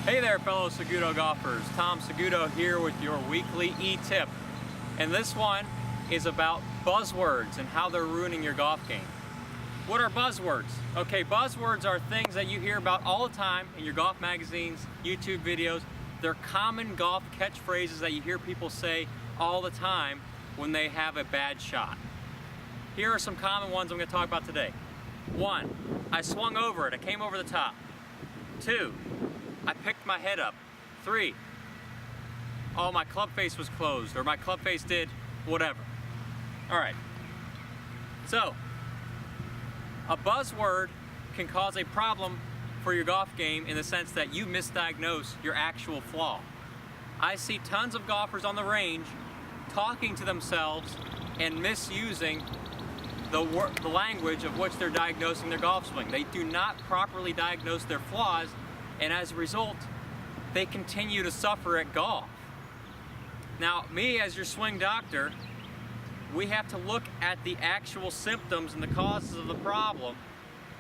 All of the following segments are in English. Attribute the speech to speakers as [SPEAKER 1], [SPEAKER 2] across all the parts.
[SPEAKER 1] Hey there, fellow Saguto golfers. Tom Saguto here with your weekly e-tip. And this one is about buzzwords and how they're ruining your golf game. What are buzzwords? Okay, buzzwords are things that you hear about all the time in your golf magazines, YouTube videos. They're common golf catchphrases that you hear people say all the time when they have a bad shot. Here are some common ones I'm going to talk about today. 1, I swung over it, I came over the top. 2, I picked my head up. 3, oh, my club face was closed, or my club face did whatever. Alright, so a buzzword can cause a problem for your golf game in the sense that you misdiagnose your actual flaw. I see tons of golfers on the range talking to themselves and misusing the language of which they're diagnosing their golf swing. They do not properly diagnose their flaws, and as a result, they continue to suffer at golf. Now, me as your swing doctor, we have to look at the actual symptoms and the causes of the problem,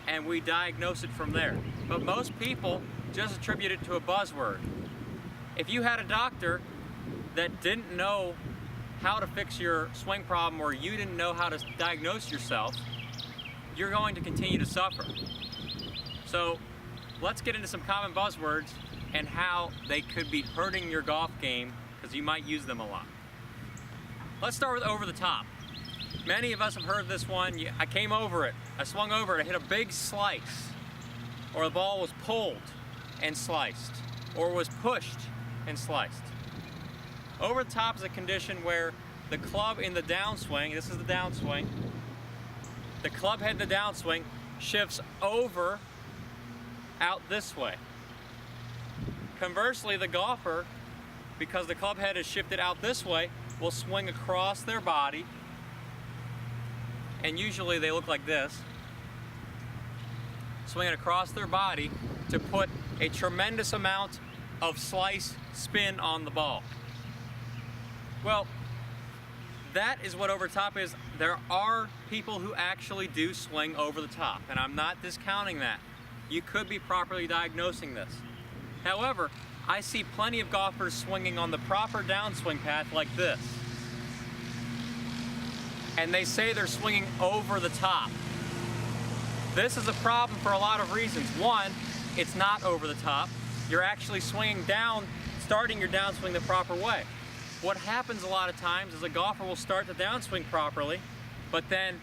[SPEAKER 1] and we diagnose it from there. But most people just attribute it to a buzzword. If you had a doctor that didn't know how to fix your swing problem, or you didn't know how to diagnose yourself, you're going to continue to suffer. So let's get into some common buzzwords and how they could be hurting your golf game, because you might use them a lot. Let's start with over the top. Many of us have heard this one. I came over it, I swung over it, I hit a big slice, or the ball was pulled and sliced, or was pushed and sliced. Over the top is a condition where the club in the downswing, this is the downswing, the club head in the downswing shifts over out this way. Conversely, the golfer, because the club head is shifted out this way, will swing across their body, and usually they look like this, swinging across their body to put a tremendous amount of slice spin on the ball. Well, that is what over top is. There are people who actually do swing over the top, and I'm not discounting that. You could be properly diagnosing this. However, I see plenty of golfers swinging on the proper downswing path like this, and they say they're swinging over the top. This is a problem for a lot of reasons. One, it's not over the top. You're actually swinging down, starting your downswing the proper way. What happens a lot of times is a golfer will start the downswing properly, but then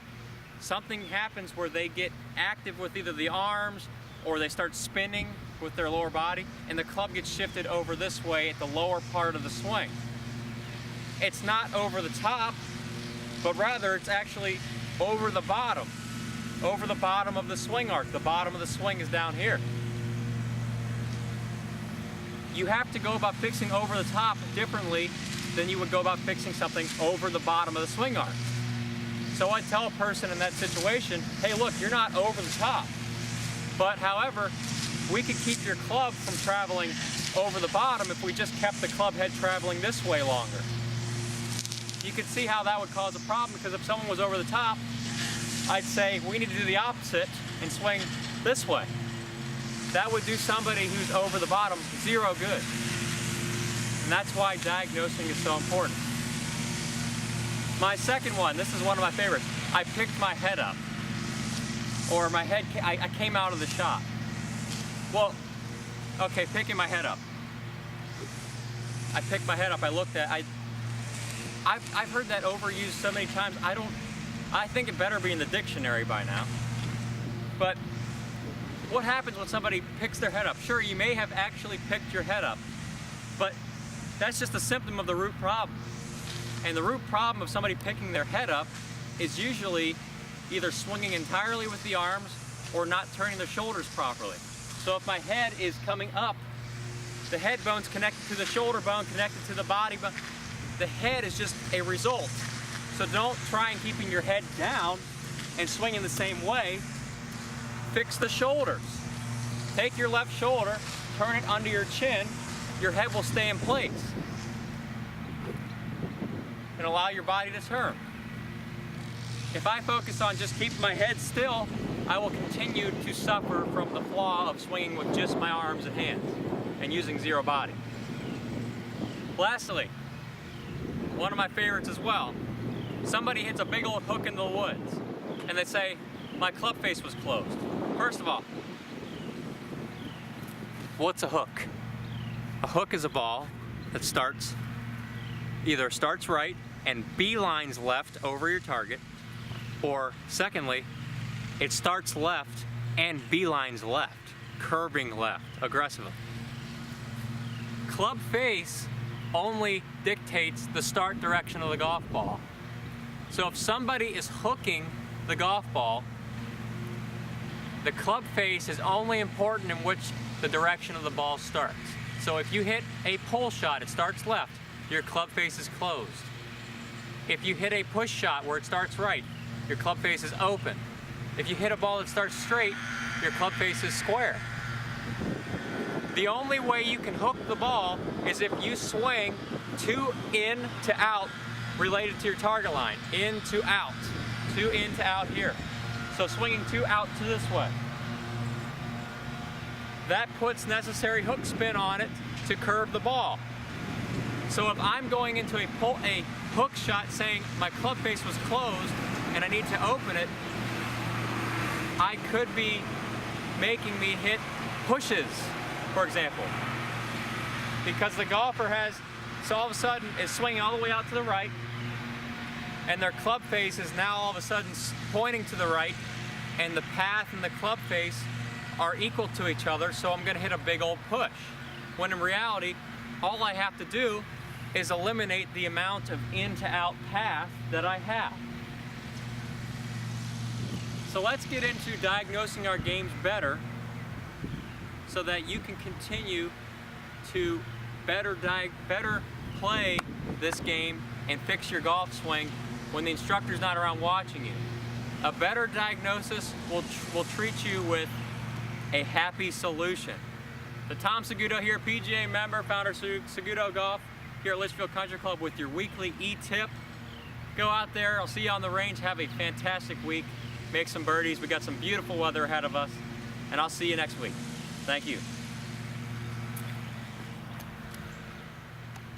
[SPEAKER 1] something happens where they get active with either the arms or they start spinning with their lower body, and the club gets shifted over this way at the lower part of the swing. It's not over the top, but rather it's actually over the bottom of the swing arc. The bottom of the swing is down here. You have to go about fixing over the top differently than you would go about fixing something over the bottom of the swing arc. So I tell a person in that situation, hey, look, you're not over the top, but however, we could keep your club from traveling over the bottom if we just kept the club head traveling this way longer. You could see how that would cause a problem, because if someone was over the top, I'd say we need to do the opposite and swing this way. That would do somebody who's over the bottom zero good. And that's why diagnosing is so important. My second one, this is one of my favorites. I picked my head up. Or my head, I came out of the shot. Well, okay, picking my head up. I picked my head up, I looked at, I've heard that overused so many times, I think it better be in the dictionary by now. But what happens when somebody picks their head up? Sure, you may have actually picked your head up, but that's just a symptom of the root problem. And the root problem of somebody picking their head up is usually either swinging entirely with the arms or not turning their shoulders properly. So if my head is coming up, the head bone's connected to the shoulder bone, connected to the body bone. The head is just a result. So don't try and keeping your head down and swinging the same way. Fix the shoulders. Take your left shoulder, turn it under your chin, your head will stay in place. And allow your body to turn. If I focus on just keeping my head still I will continue to suffer from the flaw of swinging with just my arms and hands and using zero body. Lastly, one of my favorites as well, somebody hits a big old hook into the woods and they say, my club face was closed. First of all, what's a hook? A hook is a ball that either starts right and beelines left over your target, or secondly, it starts left and beelines left, curving left, aggressively. Club face only dictates the start direction of the golf ball. So if somebody is hooking the golf ball, the club face is only important in which the direction of the ball starts. So if you hit a pull shot, it starts left, your club face is closed. If you hit a push shot where it starts right, your club face is open. If you hit a ball that starts straight, your club face is square. The only way you can hook the ball is if you swing two in to out related to your target line. In to out. Two in to out here. So swinging two out to this way. That puts necessary hook spin on it to curve the ball. So if I'm going into a hook shot saying my club face was closed and I need to open it, I could be making me hit pushes, for example. Because the golfer so all of a sudden is swinging all the way out to the right, and their club face is now all of a sudden pointing to the right, and the path and the club face are equal to each other, so I'm gonna hit a big old push. When in reality, all I have to do is eliminate the amount of in to out path that I have. So let's get into diagnosing our games better so that you can continue to better play this game and fix your golf swing when the instructor's not around watching you. A better diagnosis will treat you with a happy solution. The Tom Saguto here, PGA member, founder of SagutoGolf here at Litchfield Country Club with your weekly e-tip. Go out there, I'll see you on the range, have a fantastic week, make some birdies, we got some beautiful weather ahead of us, and I'll see you next week. Thank you.